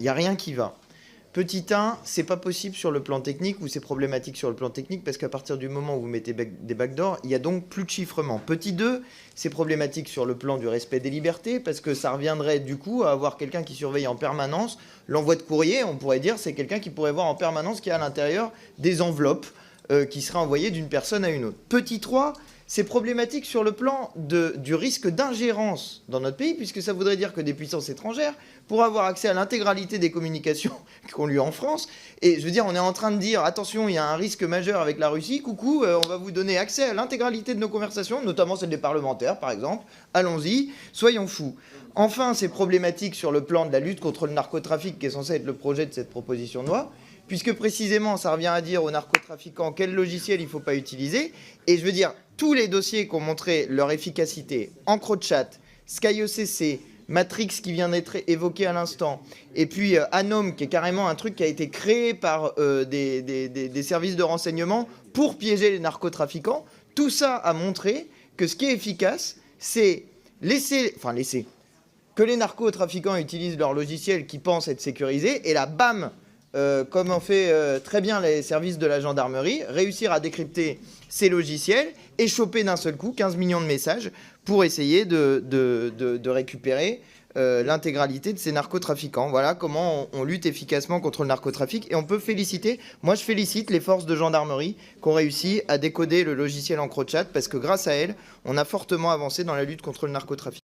Il n'y a rien qui va. Petit 1, c'est pas possible sur le plan technique ou c'est problématique sur le plan technique parce qu'à partir du moment où vous mettez des backdoors, il n'y a donc plus de chiffrement. Petit 2, c'est problématique sur le plan du respect des libertés parce que ça reviendrait du coup à avoir quelqu'un qui surveille en permanence l'envoi de courrier. On pourrait dire c'est quelqu'un qui pourrait voir en permanence ce qu'il y a à l'intérieur des enveloppes qui seraient envoyées d'une personne à une autre. Petit 3, c'est problématique sur le plan du risque d'ingérence dans notre pays, puisque ça voudrait dire que des puissances étrangères pourraient avoir accès à l'intégralité des communications qu'on lui en France. Et je veux dire, on est en train de dire, attention, il y a un risque majeur avec la Russie, coucou, on va vous donner accès à l'intégralité de nos conversations, notamment celles des parlementaires, par exemple. Allons-y, soyons fous. Enfin, c'est problématique sur le plan de la lutte contre le narcotrafic, qui est censé être le projet de cette proposition de loi, puisque précisément, ça revient à dire aux narcotrafiquants quel logiciel il ne faut pas utiliser. Et je veux dire, tous les dossiers qui ont montré leur efficacité, EncroChat, SkyECC, Matrix qui vient d'être évoqué à l'instant, et puis Anom qui est carrément un truc qui a été créé par des services de renseignement pour piéger les narcotrafiquants, tout ça a montré que ce qui est efficace, c'est laisser que les narcotrafiquants utilisent leur logiciel qui pensent être sécurisé, et là, bam, comme on fait très bien les services de la gendarmerie, réussir à décrypter ces logiciels et choper d'un seul coup 15 millions de messages pour essayer de récupérer l'intégralité de ces narcotrafiquants. Voilà comment on lutte efficacement contre le narcotrafic. Et on peut féliciter, moi je félicite les forces de gendarmerie qui ont réussi à décoder le logiciel EncroChat parce que grâce à elles, on a fortement avancé dans la lutte contre le narcotrafic.